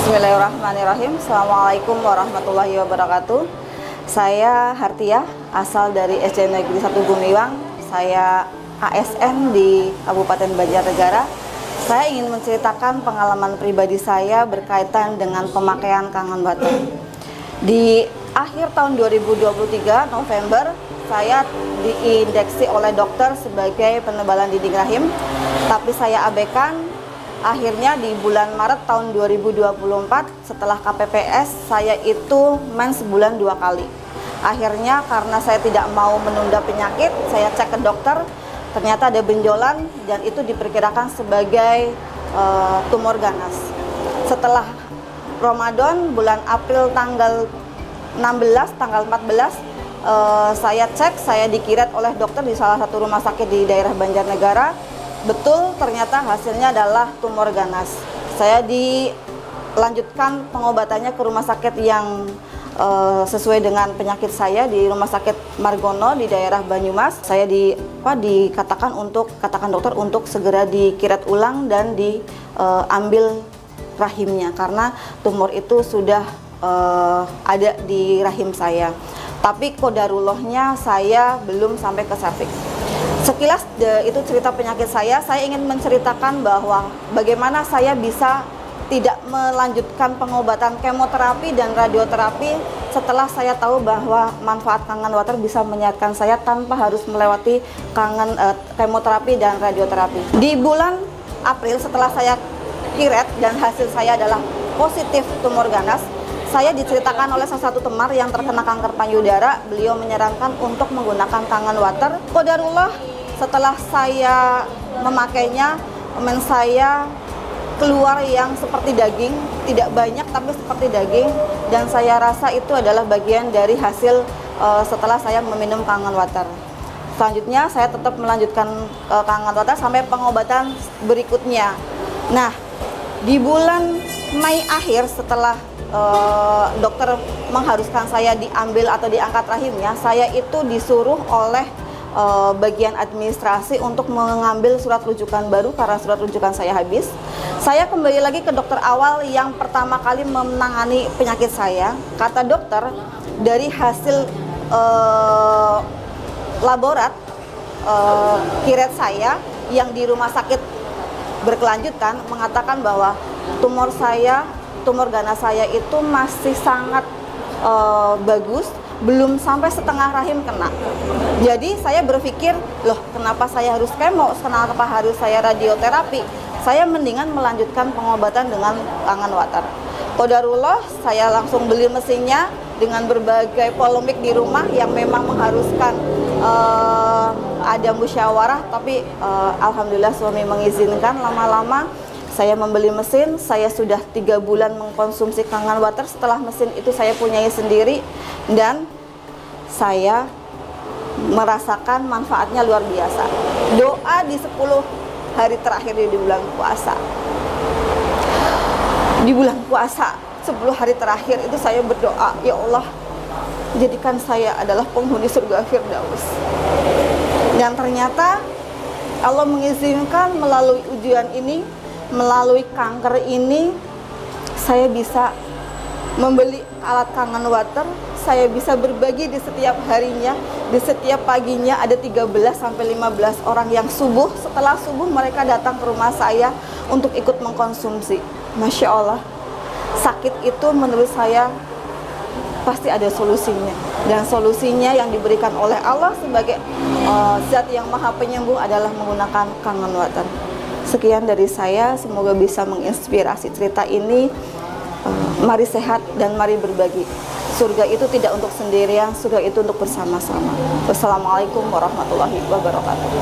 Bismillahirrahmanirrahim. Assalamualaikum warahmatullahi wabarakatuh. Saya Hartiah, asal dari SD Negeri 1 Gumiwang. Saya ASN di Kabupaten Banjarnegara. Saya ingin menceritakan pengalaman pribadi saya berkaitan dengan pemakaian kangen water. Di akhir tahun 2023 November, saya diindeksi oleh dokter sebagai penebalan dinding rahim, tapi saya abaikan. Akhirnya di bulan Maret tahun 2024 setelah KPPS, saya itu mens sebulan 2 kali. Akhirnya karena saya tidak mau menunda penyakit, saya cek ke dokter, ternyata ada benjolan dan itu diperkirakan sebagai tumor ganas. Setelah Ramadan bulan April tanggal 16, tanggal 14 saya cek, saya dikiret oleh dokter di salah satu rumah sakit di daerah Banjarnegara. Betul, ternyata hasilnya adalah tumor ganas. Saya dilanjutkan pengobatannya ke rumah sakit yang sesuai dengan penyakit saya, di Rumah Sakit Margono di daerah Banyumas. Saya dikatakan dokter untuk segera dikiret ulang dan diambil rahimnya karena tumor itu sudah ada di rahim saya. Tapi qadarullohnya saya belum sampai ke serviks. Sekilas itu cerita penyakit saya ingin menceritakan bahwa bagaimana saya bisa tidak melanjutkan pengobatan kemoterapi dan radioterapi setelah saya tahu bahwa manfaat kangen water bisa menyehatkan saya tanpa harus melewati kemoterapi dan radioterapi. Di bulan April setelah saya kiret dan hasil saya adalah positif tumor ganas, saya diceritakan oleh salah satu teman yang terkena kanker payudara. Beliau menyarankan untuk menggunakan kangen water. Qadarullah, setelah saya memakainya, mens saya keluar yang seperti daging, tidak banyak tapi seperti daging, dan saya rasa itu adalah bagian dari hasil setelah saya meminum kangen water. Selanjutnya saya tetap melanjutkan kangen water sampai pengobatan berikutnya. Nah, di bulan Mei akhir setelah dokter mengharuskan saya diambil atau diangkat rahimnya, saya itu disuruh oleh bagian administrasi untuk mengambil surat rujukan baru karena surat rujukan saya habis. Saya kembali lagi ke dokter awal yang pertama kali menangani penyakit saya. Kata dokter, dari hasil laborat kiret saya yang di rumah sakit berkelanjutan mengatakan bahwa tumor ganas saya itu masih sangat bagus, belum sampai setengah rahim kena. Jadi saya berpikir, loh kenapa saya harus kemo, kenapa harus saya radioterapi? Saya mendingan melanjutkan pengobatan dengan kangen water. Qadarullah, saya langsung beli mesinnya dengan berbagai polemik di rumah yang memang mengharuskan ada musyawarah, tapi alhamdulillah suami mengizinkan. Lama-lama saya membeli mesin, saya sudah 3 bulan mengkonsumsi kangen water. Setelah mesin itu saya punyai sendiri dan saya merasakan manfaatnya luar biasa. Doa di 10 hari terakhir di bulan puasa. Di bulan puasa 10 hari terakhir itu saya berdoa, ya Allah, jadikan saya adalah penghuni surga Firdaus. Dan ternyata Allah mengizinkan melalui ujian ini, melalui kanker ini, saya bisa membeli alat kangen water. Saya bisa berbagi di setiap harinya, di setiap paginya ada 13-15 orang yang setelah subuh mereka datang ke rumah saya untuk ikut mengkonsumsi. Masya Allah, sakit itu menurut saya pasti ada solusinya, dan solusinya yang diberikan oleh Allah sebagai zat yang maha penyembuh adalah menggunakan kangen water. Sekian dari saya, semoga bisa menginspirasi cerita ini. Mari sehat dan mari berbagi. Surga itu tidak untuk sendirian, surga itu untuk bersama-sama. Wassalamualaikum warahmatullahi wabarakatuh.